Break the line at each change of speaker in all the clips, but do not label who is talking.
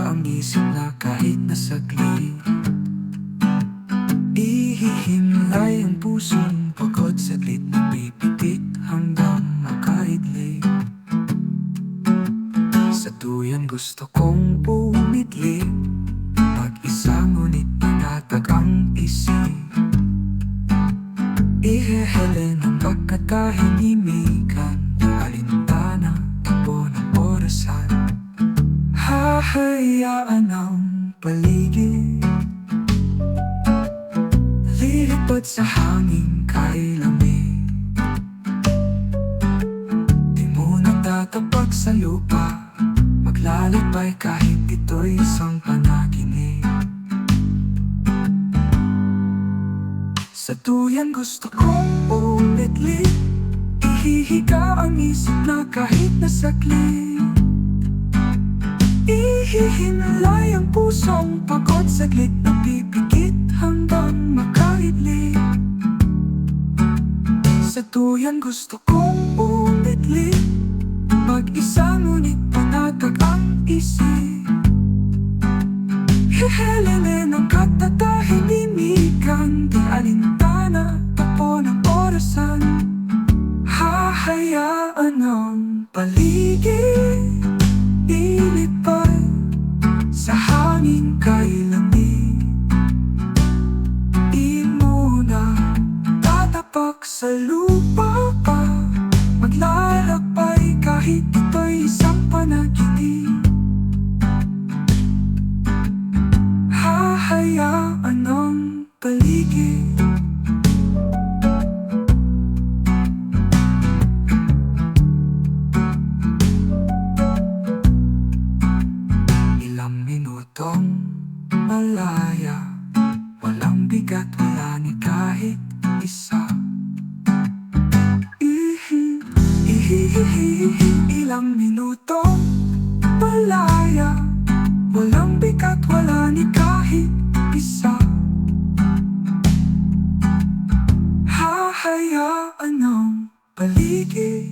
ang isip na kahit na saglit. Ihihimlay ang pusong pagod, saglit na pipitik hanggang makaidlig. Sa tuyan gusto kong pumitlit, mag-isa ngunit panatag ang isip. Ihehelen ang pagkatahimikan, alintana, tapo ng orasan. Hahayaan ang paligid, lilipad sa hangin kay lamig. Di muna tatapak sa lupa, maglalakbay kahit ito'y isang panaginip. Sa tuyan gusto kong umitlit, ihihiga ang isip na kahit na saglit. Ihihimlay ang pusong pagod, saglit na pipikit hanggang makaidlig. Sa tuyan gusto kong umitlit, mag-isa ngunit panatag ang isip. Hehelinin ang katatahimikan, di alintana, tapo ng orasan. Hahayaan ang paligid, ilipad sa hangin kay lamig. Di muna tatapak sa lupa pa, maglalakbay kahit ito'y isang panaginip. Hahayaan ang paligid. Ilang minutong malaya, walang bigat, wala ni kahit isa. Ilang minutong malaya, walang bigat, wala ni kahit isa. Hahayaan ang paligid.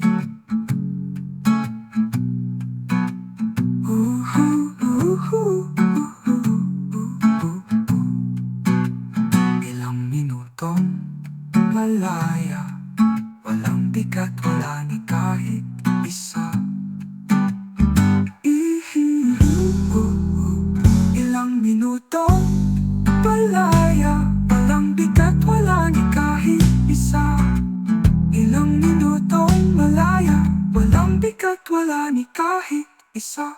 Ilang minutong malaya, walang bigat, wala ni kahit isa. Ilang minutong malaya, walang bigat, wala ni kahit isa. Ilang minutong malaya, walang bigat, wala ni kahit isa.